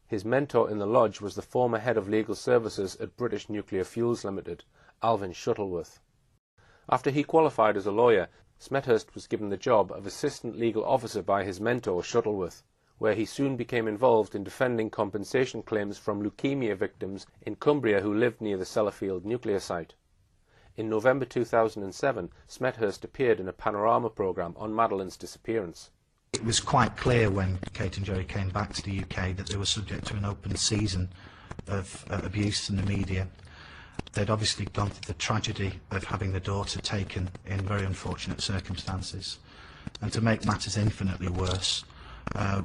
His mentor in the lodge was the former head of legal services at British Nuclear Fuels Limited, Alvin Shuttleworth. After he qualified as a lawyer, Smethurst was given the job of assistant legal officer by his mentor Shuttleworth, where he soon became involved in defending compensation claims from leukemia victims in Cumbria who lived near the Sellafield nuclear site. In November 2007, Smethurst appeared in a panorama programme on Madeleine's disappearance. It was quite clear when Kate and Jerry came back to the UK that they were subject to an open season of abuse in the media. They'd obviously gone through the tragedy of having the daughter taken in very unfortunate circumstances. And to make matters infinitely worse,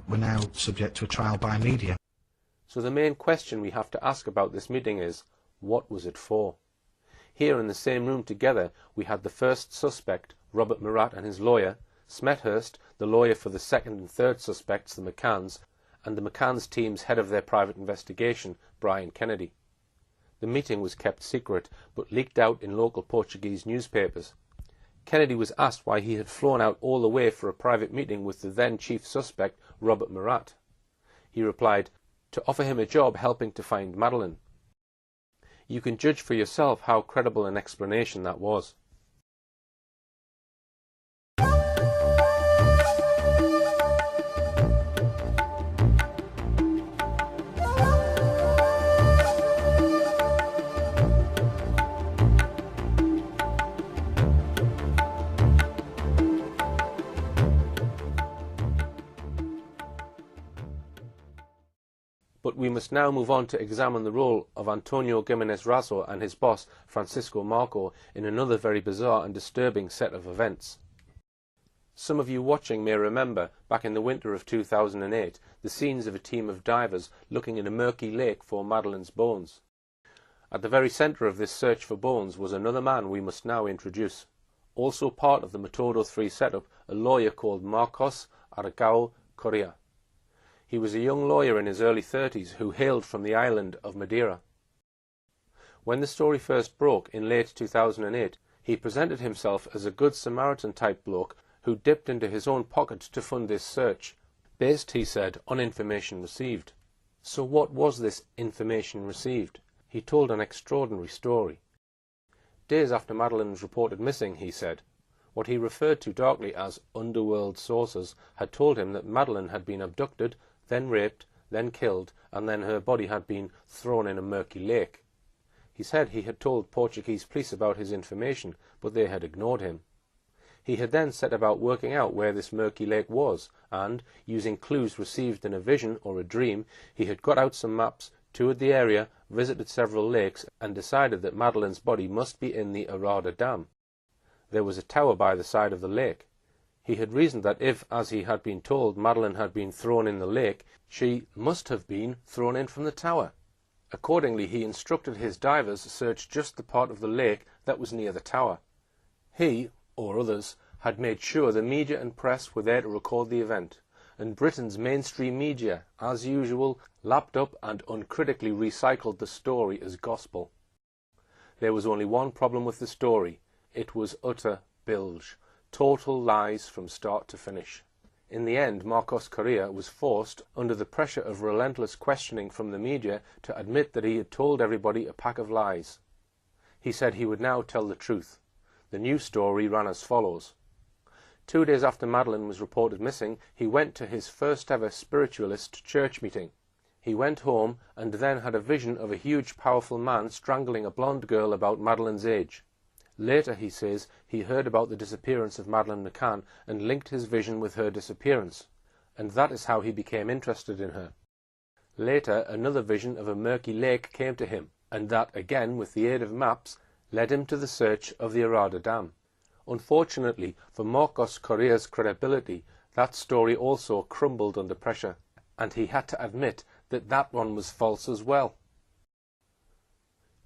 we're now subject to a trial by media. So the main question we have to ask about this meeting is, what was it for? Here in the same room together we had the first suspect, Robert Murat, and his lawyer, Smethurst, the lawyer for the second and third suspects, the McCanns, and the McCanns team's head of their private investigation, Brian Kennedy. The meeting was kept secret, but leaked out in local Portuguese newspapers. Kennedy was asked why he had flown out all the way for a private meeting with the then chief suspect, Robert Murat. He replied, to offer him a job helping to find Madeleine. You can judge for yourself how credible an explanation that was. But we must now move on to examine the role of Antonio Gimenez Raso and his boss, Francisco Marco, in another very bizarre and disturbing set of events. Some of you watching may remember, back in the winter of 2008, the scenes of a team of divers looking in a murky lake for Madeleine's bones. At the very centre of this search for bones was another man we must now introduce. Also part of the Metodo 3 setup, a lawyer called Marcos Aragao Correa. He was a young lawyer in his early 30s who hailed from the island of Madeira. When the story first broke in late 2008, he presented himself as a good Samaritan-type bloke who dipped into his own pocket to fund this search, based, he said, on information received. So what was this information received? He told an extraordinary story. Days after Madeleine was reported missing, he said, what he referred to darkly as underworld sources had told him that Madeleine had been abducted, then raped, then killed, and then her body had been thrown in a murky lake. He said he had told Portuguese police about his information, but they had ignored him. He had then set about working out where this murky lake was, and, using clues received in a vision or a dream, he had got out some maps, toured the area, visited several lakes, and decided that Madeleine's body must be in the Arada Dam. There was a tower by the side of the lake. He had reasoned that if, as he had been told, Madeleine had been thrown in the lake, she must have been thrown in from the tower. Accordingly, he instructed his divers to search just the part of the lake that was near the tower. He, or others, had made sure the media and press were there to record the event, and Britain's mainstream media, as usual, lapped up and uncritically recycled the story as gospel. There was only one problem with the story. It was utter bilge. Total lies from start to finish. In the end, Marcos Correa was forced, under the pressure of relentless questioning from the media, to admit that he had told everybody a pack of lies. He said he would now tell the truth. The new story ran as follows. 2 days after Madeleine was reported missing, he went to his first ever spiritualist church meeting. He went home and then had a vision of a huge powerful man strangling a blonde girl about Madeleine's age. Later, he says, he heard about the disappearance of Madeleine McCann and linked his vision with her disappearance, and that is how he became interested in her. Later, another vision of a murky lake came to him, and that, again with the aid of maps, led him to the search of the Arada Dam. Unfortunately for Marcos Correa's credibility, that story also crumbled under pressure, and he had to admit that that one was false as well.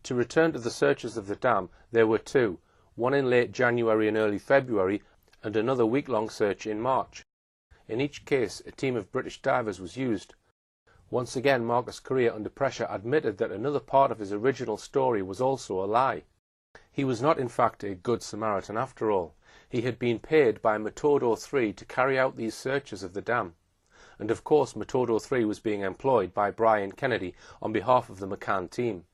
To return to the searches of the dam, there were two, one in late January and early February, and another week-long search in March. In each case, a team of British divers was used. Once again, Marcos Correa, under pressure, admitted that another part of his original story was also a lie. He was not in fact a good Samaritan after all. He had been paid by Metodo 3 to carry out these searches of the dam. And of course Metodo 3 was being employed by Brian Kennedy on behalf of the McCann team.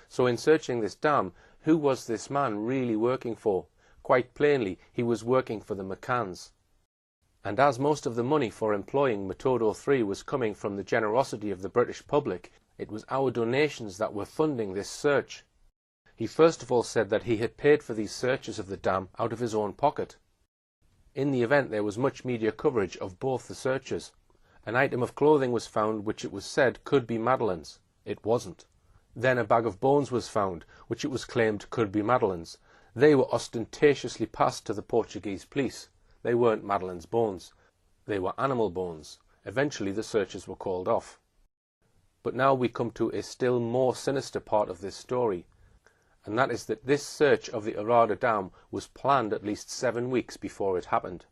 So in searching this dam, who was this man really working for? Quite plainly, he was working for the McCanns. And as most of the money for employing Metodo 3 was coming from the generosity of the British public, it was our donations that were funding this search. He first of all said that he had paid for these searches of the dam out of his own pocket. In the event there was much media coverage of both the searches. An item of clothing was found which it was said could be Madeleine's. It wasn't. Then a bag of bones was found, which it was claimed could be Madeleine's. They were ostentatiously passed to the Portuguese police. They weren't Madeleine's bones. They were animal bones. Eventually the searches were called off. But now we come to a still more sinister part of this story, and that is that this search of the Arada Dam was planned at least 7 weeks before it happened.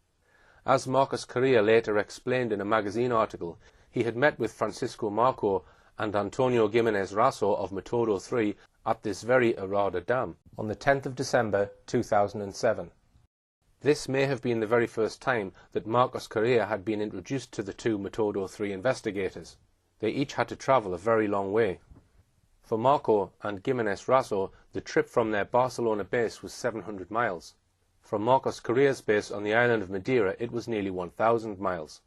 As Marcos Correa later explained in a magazine article, he had met with Francisco Marco and Antonio Gimenez Raso of Metodo 3 at this very Arada Dam on the 10th of December 2007. This may have been the very first time that Marcos Correa had been introduced to the two Metodo 3 investigators. They each had to travel a very long way. For Marco and Gimenez Raso, the trip from their Barcelona base was 700 miles. From Marcos Correa's base on the island of Madeira, it was nearly 1,000 miles.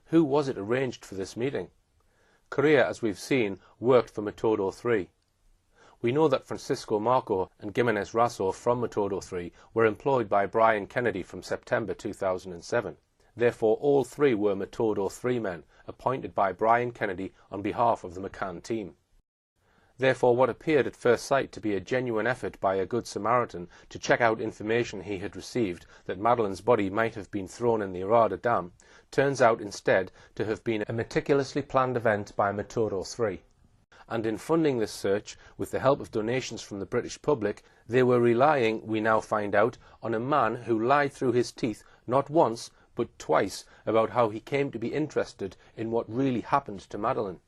Who was it arranged for this meeting? Correa, as we've seen, worked for Metodo 3. We know that Francisco Marco and Gimenez Raso from Metodo 3 were employed by Brian Kennedy from September 2007. Therefore, all three were Metodo 3 men, appointed by Brian Kennedy on behalf of the McCann team. Therefore, what appeared at first sight to be a genuine effort by a good Samaritan to check out information he had received that Madeleine's body might have been thrown in the Arada Dam, turns out instead to have been a meticulously planned event by Metodo 3. And in funding this search, with the help of donations from the British public, they were relying, we now find out, on a man who lied through his teeth not once, but twice, about how he came to be interested in what really happened to Madeleine.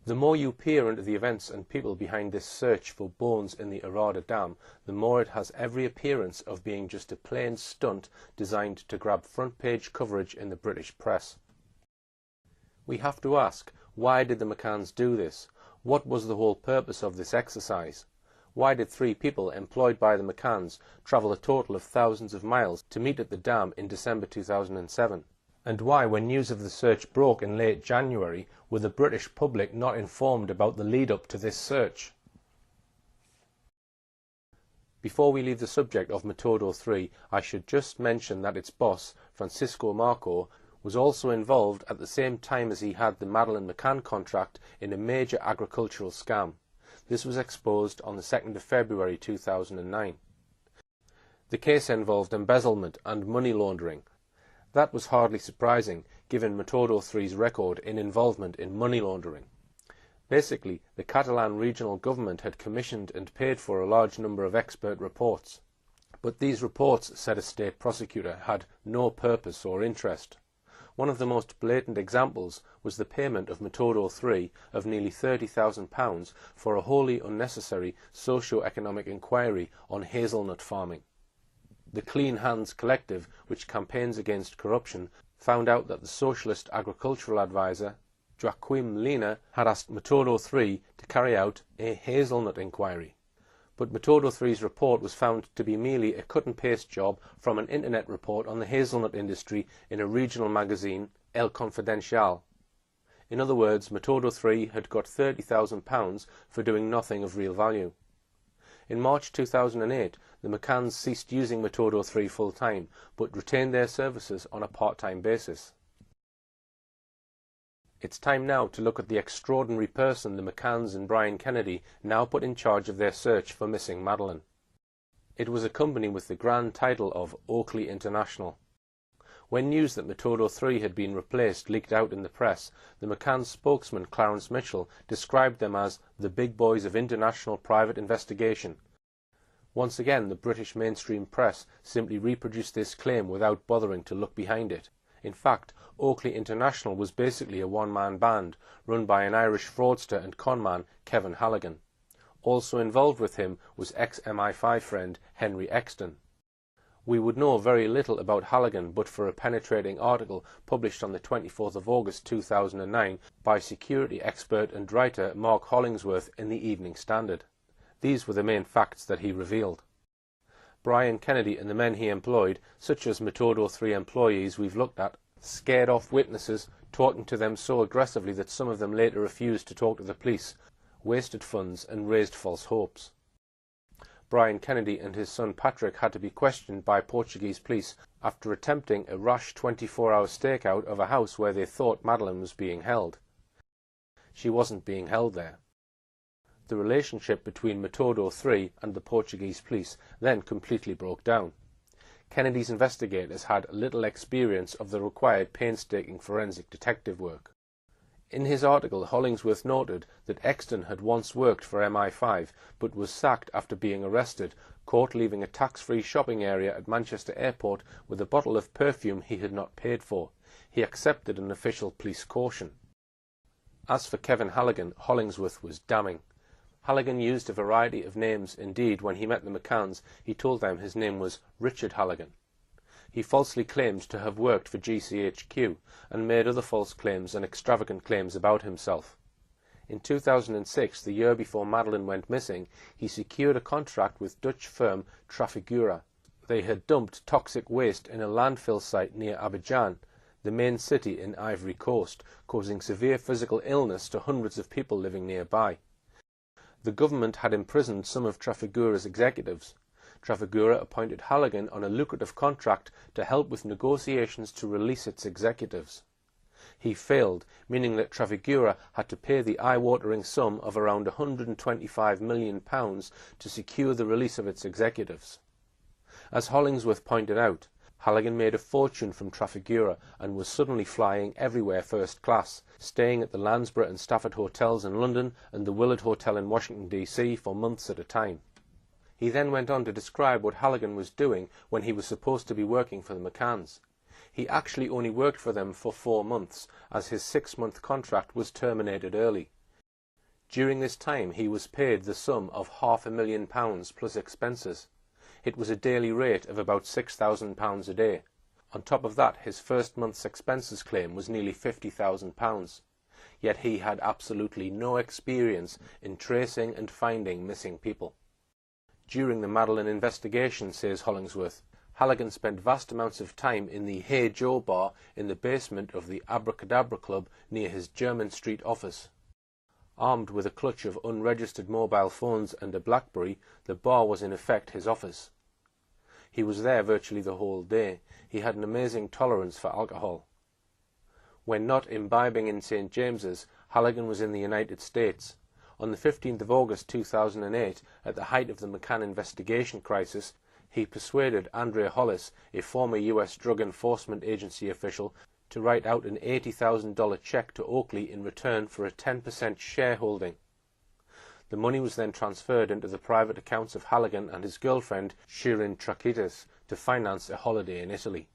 The more you peer into the events and people behind this search for bones in the Arada Dam, the more it has every appearance of being just a plain stunt designed to grab front-page coverage in the British press. We have to ask, why did the McCanns do this? What was the whole purpose of this exercise? Why did three people employed by the McCanns travel a total of thousands of miles to meet at the dam in December 2007? And why, when news of the search broke in late January, were the British public not informed about the lead-up to this search? Before we leave the subject of Metodo 3, I should just mention that its boss, Francisco Marco, was also involved at the same time as he had the Madeleine McCann contract in a major agricultural scam. This was exposed on the 2nd of February 2009. The case involved embezzlement and money laundering. That was hardly surprising, given Metodo 3's record in involvement in money laundering. Basically, the Catalan regional government had commissioned and paid for a large number of expert reports. But these reports, said a state prosecutor, had no purpose or interest. One of the most blatant examples was the payment of Metodo 3 of nearly £30,000 for a wholly unnecessary socio-economic inquiry on hazelnut farming. The Clean Hands Collective, which campaigns against corruption, found out that the socialist agricultural advisor, Joaquim Lina, had asked Metodo 3 to carry out a hazelnut inquiry. But Metodo 3's report was found to be merely a cut-and-paste job from an internet report on the hazelnut industry in a regional magazine, El Confidencial. In other words, Metodo 3 had got £30,000 for doing nothing of real value. In March 2008, the McCanns ceased using Metodo 3 full-time, but retained their services on a part-time basis. It's time now to look at the extraordinary person the McCanns and Brian Kennedy now put in charge of their search for missing Madeleine. It was a company with the grand title of Oakley International. When news that Metodo 3 had been replaced leaked out in the press, the McCann spokesman Clarence Mitchell described them as the big boys of international private investigation. Once again, the British mainstream press simply reproduced this claim without bothering to look behind it. In fact, Oakley International was basically a one-man band run by an Irish fraudster and conman, Kevin Halligan. Also involved with him was ex-MI5 friend Henry Exton. We would know very little about Halligan but for a penetrating article published on the 24th of August 2009 by security expert and writer Mark Hollingsworth in the Evening Standard. These were the main facts that he revealed. Brian Kennedy and the men he employed, such as Metodo 3 employees we've looked at, scared off witnesses, talking to them so aggressively that some of them later refused to talk to the police, wasted funds and raised false hopes. Brian Kennedy and his son Patrick had to be questioned by Portuguese police after attempting a rash 24-hour stakeout of a house where they thought Madeleine was being held. She wasn't being held there. The relationship between Metodo 3 and the Portuguese police then completely broke down. Kennedy's investigators had little experience of the required painstaking forensic detective work. In his article, Hollingsworth noted that Exton had once worked for MI5 but was sacked after being arrested, caught leaving a tax-free shopping area at Manchester Airport with a bottle of perfume he had not paid for. He accepted an official police caution. As for Kevin Halligan, Hollingsworth was damning. Halligan used a variety of names. Indeed, when he met the McCanns, he told them his name was Richard Halligan. He falsely claimed to have worked for GCHQ and made other false claims and extravagant claims about himself. In 2006, the year before Madeleine went missing, he secured a contract with Dutch firm Trafigura. They had dumped toxic waste in a landfill site near Abidjan, the main city in Ivory Coast, causing severe physical illness to hundreds of people living nearby. The government had imprisoned some of Trafigura's executives. Trafigura appointed Halligan on a lucrative contract to help with negotiations to release its executives. He failed, meaning that Trafigura had to pay the eye-watering sum of around £125 million to secure the release of its executives. As Hollingsworth pointed out, Halligan made a fortune from Trafigura and was suddenly flying everywhere first class, staying at the Lansborough and Stafford hotels in London and the Willard Hotel in Washington, D.C. for months at a time. He then went on to describe what Halligan was doing when he was supposed to be working for the McCanns. He actually only worked for them for 4 months, as his 6-month contract was terminated early. During this time he was paid the sum of £500,000 plus expenses. It was a daily rate of about £6,000 a day. On top of that, his first month's expenses claim was nearly £50,000. Yet he had absolutely no experience in tracing and finding missing people. During the Madeleine investigation, says Hollingsworth, Halligan spent vast amounts of time in the Hey Joe bar in the basement of the Abracadabra Club near his Jermyn Street office. Armed with a clutch of unregistered mobile phones and a BlackBerry, the bar was in effect his office. He was there virtually the whole day. He had an amazing tolerance for alcohol. When not imbibing in St. James's, Halligan was in the United States. On the 15th of August 2008, at the height of the McCann investigation crisis, he persuaded Andrea Hollis, a former US Drug Enforcement Agency official, to write out an $80,000 check to Oakley in return for a 10% shareholding. The money was then transferred into the private accounts of Halligan and his girlfriend, Shirin Trakitis, to finance a holiday in Italy.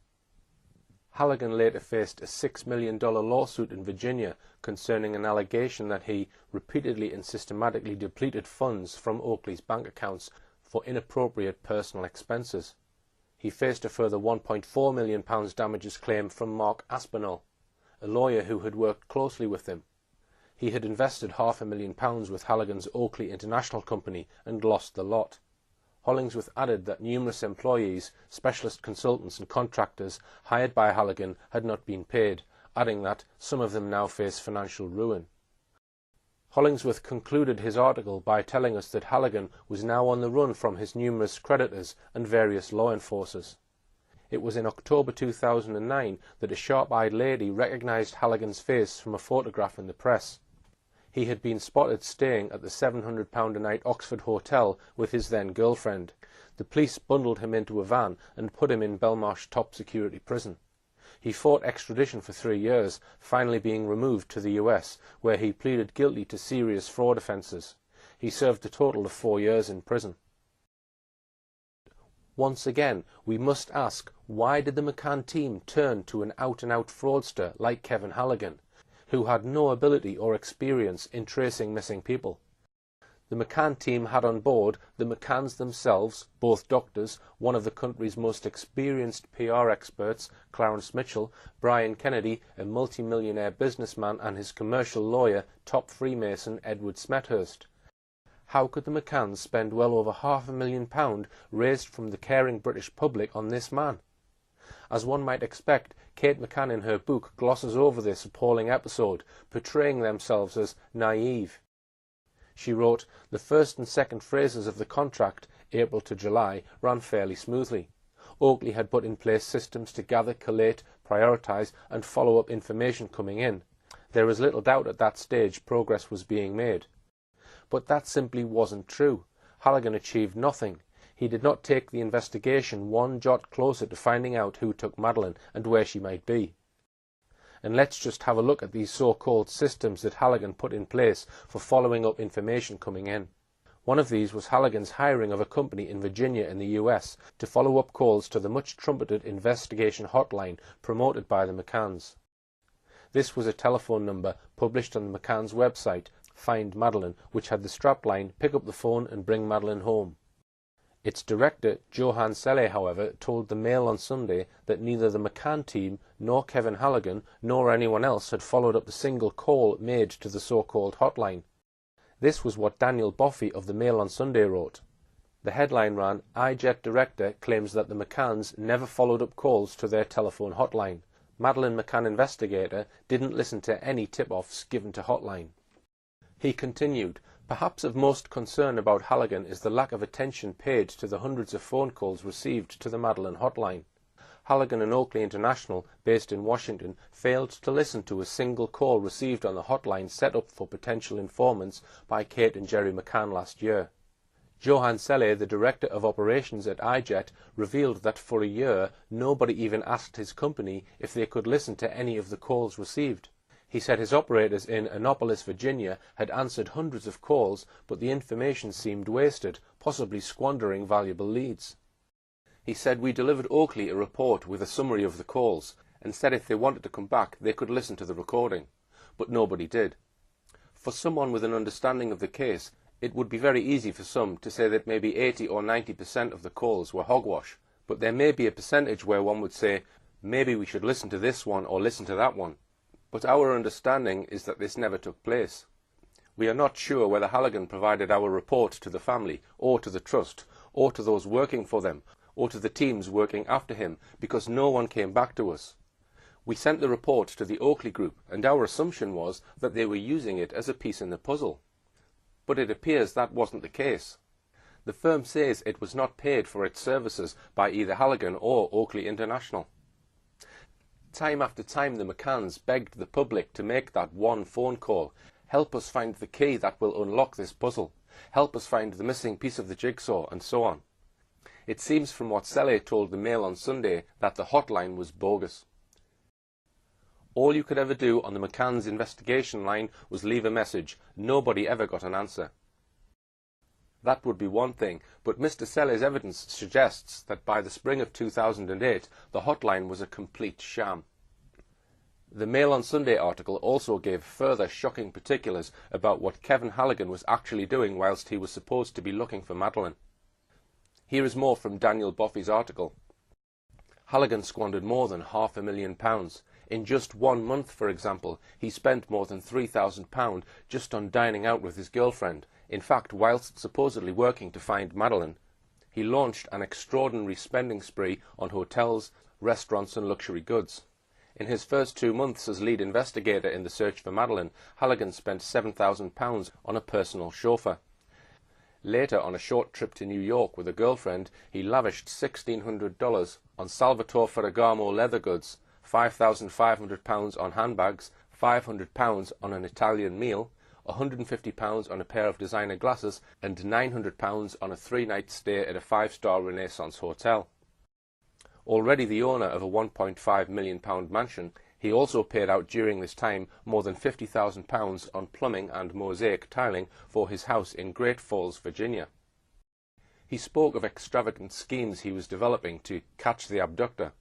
Halligan later faced a $6 million lawsuit in Virginia concerning an allegation that he repeatedly and systematically depleted funds from Oakley's bank accounts for inappropriate personal expenses. He faced a further £1.4 million damages claim from Mark Aspinall, a lawyer who had worked closely with him. He had invested £500,000 with Halligan's Oakley International Company and lost the lot. Hollingsworth added that numerous employees, specialist consultants and contractors hired by Halligan had not been paid, adding that some of them now face financial ruin. Hollingsworth concluded his article by telling us that Halligan was now on the run from his numerous creditors and various law enforcers. It was in October 2009 that a sharp-eyed lady recognised Halligan's face from a photograph in the press. He had been spotted staying at the £700 a night Oxford hotel with his then girlfriend. The police bundled him into a van and put him in Belmarsh top security prison. He fought extradition for 3 years, finally being removed to the US, where he pleaded guilty to serious fraud offences. He served a total of 4 years in prison. Once again, we must ask, why did the McCann team turn to an out-and-out fraudster like Kevin Halligan, who had no ability or experience in tracing missing people? The McCann team had on board the McCanns themselves, both doctors, one of the country's most experienced PR experts, Clarence Mitchell, Brian Kennedy, a multi-millionaire businessman, and his commercial lawyer, top Freemason Edward Smethurst. How could the McCanns spend well over £500,000 raised from the caring British public on this man? As one might expect, Kate McCann in her book glosses over this appalling episode, portraying themselves as naive. She wrote, "The first and second phases of the contract, April to July, ran fairly smoothly. Oakley had put in place systems to gather, collate, prioritise and follow up information coming in. There is little doubt at that stage progress was being made. But that simply wasn't true. Halligan achieved nothing. He did not take the investigation one jot closer to finding out who took Madeleine and where she might be. And let's just have a look at these so-called systems that Halligan put in place for following up information coming in. One of these was Halligan's hiring of a company in Virginia in the US to follow up calls to the much-trumpeted investigation hotline promoted by the McCanns. This was a telephone number published on the McCanns' website, Find Madeleine, which had the strapline, "Pick up the phone and bring Madeleine home." Its director, Johann Selle, however, told the Mail on Sunday that neither the McCann team, nor Kevin Halligan, nor anyone else had followed up the single call made to the so-called hotline. This was what Daniel Boffey of the Mail on Sunday wrote. The headline ran, "iJet director claims that the McCanns never followed up calls to their telephone hotline. Madeleine McCann investigator didn't listen to any tip-offs given to hotline." He continued, "Perhaps of most concern about Halligan is the lack of attention paid to the hundreds of phone calls received to the Madeleine hotline. Halligan and Oakley International, based in Washington, failed to listen to a single call received on the hotline set up for potential informants by Kate and Jerry McCann last year." Johann Selle, the director of operations at iJet, revealed that for a year nobody even asked his company if they could listen to any of the calls received. He said his operators in Annapolis, Virginia, had answered hundreds of calls, but the information seemed wasted, possibly squandering valuable leads. He said, "We delivered Oakley a report with a summary of the calls, and said if they wanted to come back they could listen to the recording. But nobody did. For someone with an understanding of the case, it would be very easy for some to say that maybe 80 or 90% of the calls were hogwash, but there may be a percentage where one would say, maybe we should listen to this one or listen to that one. But our understanding is that this never took place. We are not sure whether Halligan provided our report to the family, or to the trust, or to those working for them, or to the teams working after him, because no one came back to us. We sent the report to the Oakley Group, and our assumption was that they were using it as a piece in the puzzle. But it appears that wasn't the case. The firm says it was not paid for its services by either Halligan or Oakley International. Time after time the McCanns begged the public to make that one phone call. Help us find the key that will unlock this puzzle. Help us find the missing piece of the jigsaw, and so on. It seems from what Selle told the Mail on Sunday that the hotline was bogus. All you could ever do on the McCanns' investigation line was leave a message. Nobody ever got an answer. That would be one thing, but Mr. Selle's evidence suggests that by the spring of 2008, the hotline was a complete sham. The Mail on Sunday article also gave further shocking particulars about what Kevin Halligan was actually doing whilst he was supposed to be looking for Madeleine. Here is more from Daniel Boffey's article. Halligan squandered more than £500,000. In just 1 month, for example, he spent more than £3,000 just on dining out with his girlfriend. In fact, whilst supposedly working to find Madeleine, he launched an extraordinary spending spree on hotels, restaurants and luxury goods. In his first 2 months as lead investigator in the search for Madeleine, Halligan spent £7,000 on a personal chauffeur. Later, on a short trip to New York with a girlfriend, he lavished $1,600 on Salvatore Ferragamo leather goods, £5,500 on handbags, £500 on an Italian meal, £150 on a pair of designer glasses, and £900 on a 3-night stay at a 5-star Renaissance hotel. Already the owner of a £1.5 million mansion, he also paid out during this time more than £50,000 on plumbing and mosaic tiling for his house in Great Falls, Virginia. He spoke of extravagant schemes he was developing to catch the abductor.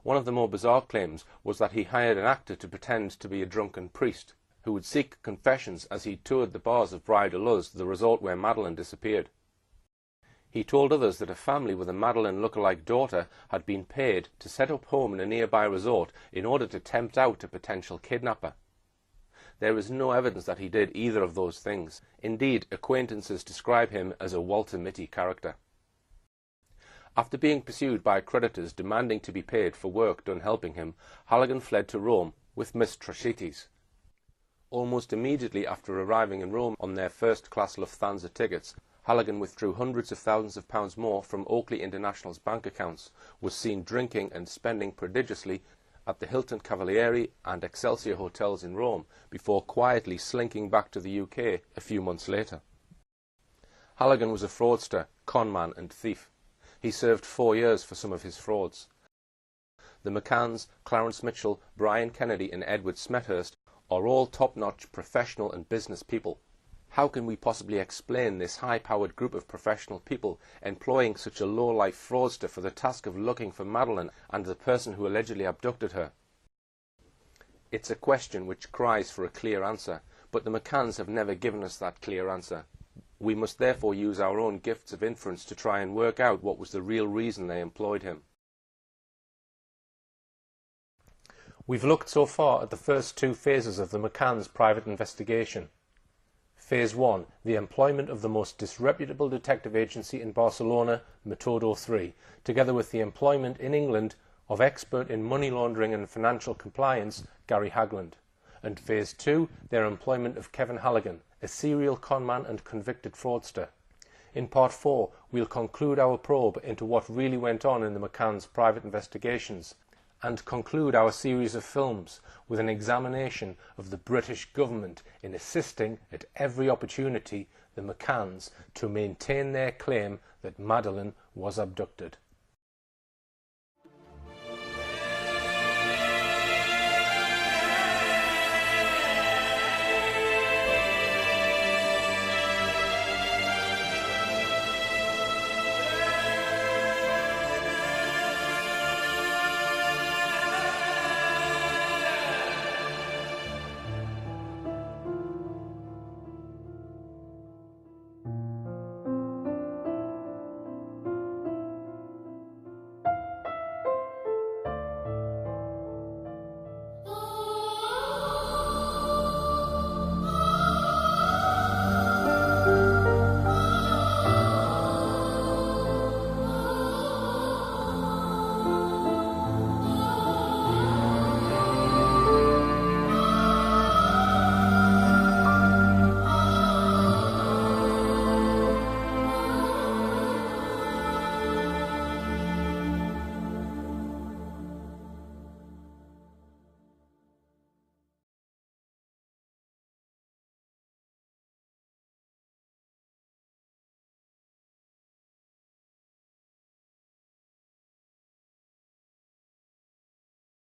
One of the more bizarre claims was that he hired an actor to pretend to be a drunken priest. who would seek confessions as he toured the bars of Praia da Luz, the resort where Madeleine disappeared. He told others that a family with a Madeleine look-alike daughter had been paid to set up home in a nearby resort in order to tempt out a potential kidnapper. There is no evidence that he did either of those things. Indeed, acquaintances describe him as a Walter Mitty character. After being pursued by creditors demanding to be paid for work done helping him, Halligan fled to Rome with Miss Traschitis. Almost immediately after arriving in Rome on their first-class Lufthansa tickets, Halligan withdrew hundreds of thousands of pounds more from Oakley International's bank accounts, was seen drinking and spending prodigiously at the Hilton Cavalieri and Excelsior hotels in Rome, before quietly slinking back to the UK a few months later. Halligan was a fraudster, conman and thief. He served 4 years for some of his frauds. The McCanns, Clarence Mitchell, Brian Kennedy and Edward Smethurst are all top-notch professional and business people. How can we possibly explain this high-powered group of professional people employing such a low-life fraudster for the task of looking for Madeleine and the person who allegedly abducted her? It's a question which cries for a clear answer, but the McCanns have never given us that clear answer. We must therefore use our own gifts of inference to try and work out what was the real reason they employed him. We've looked so far at the first two phases of the McCanns' private investigation. Phase 1, the employment of the most disreputable detective agency in Barcelona, Metodo 3, together with the employment in England of expert in money laundering and financial compliance, Gary Hagland. And Phase 2, their employment of Kevin Halligan, a serial conman and convicted fraudster. In Part 4, we'll conclude our probe into what really went on in the McCanns' private investigations, and conclude our series of films with an examination of the British government in assisting at every opportunity the McCanns to maintain their claim that Madeleine was abducted.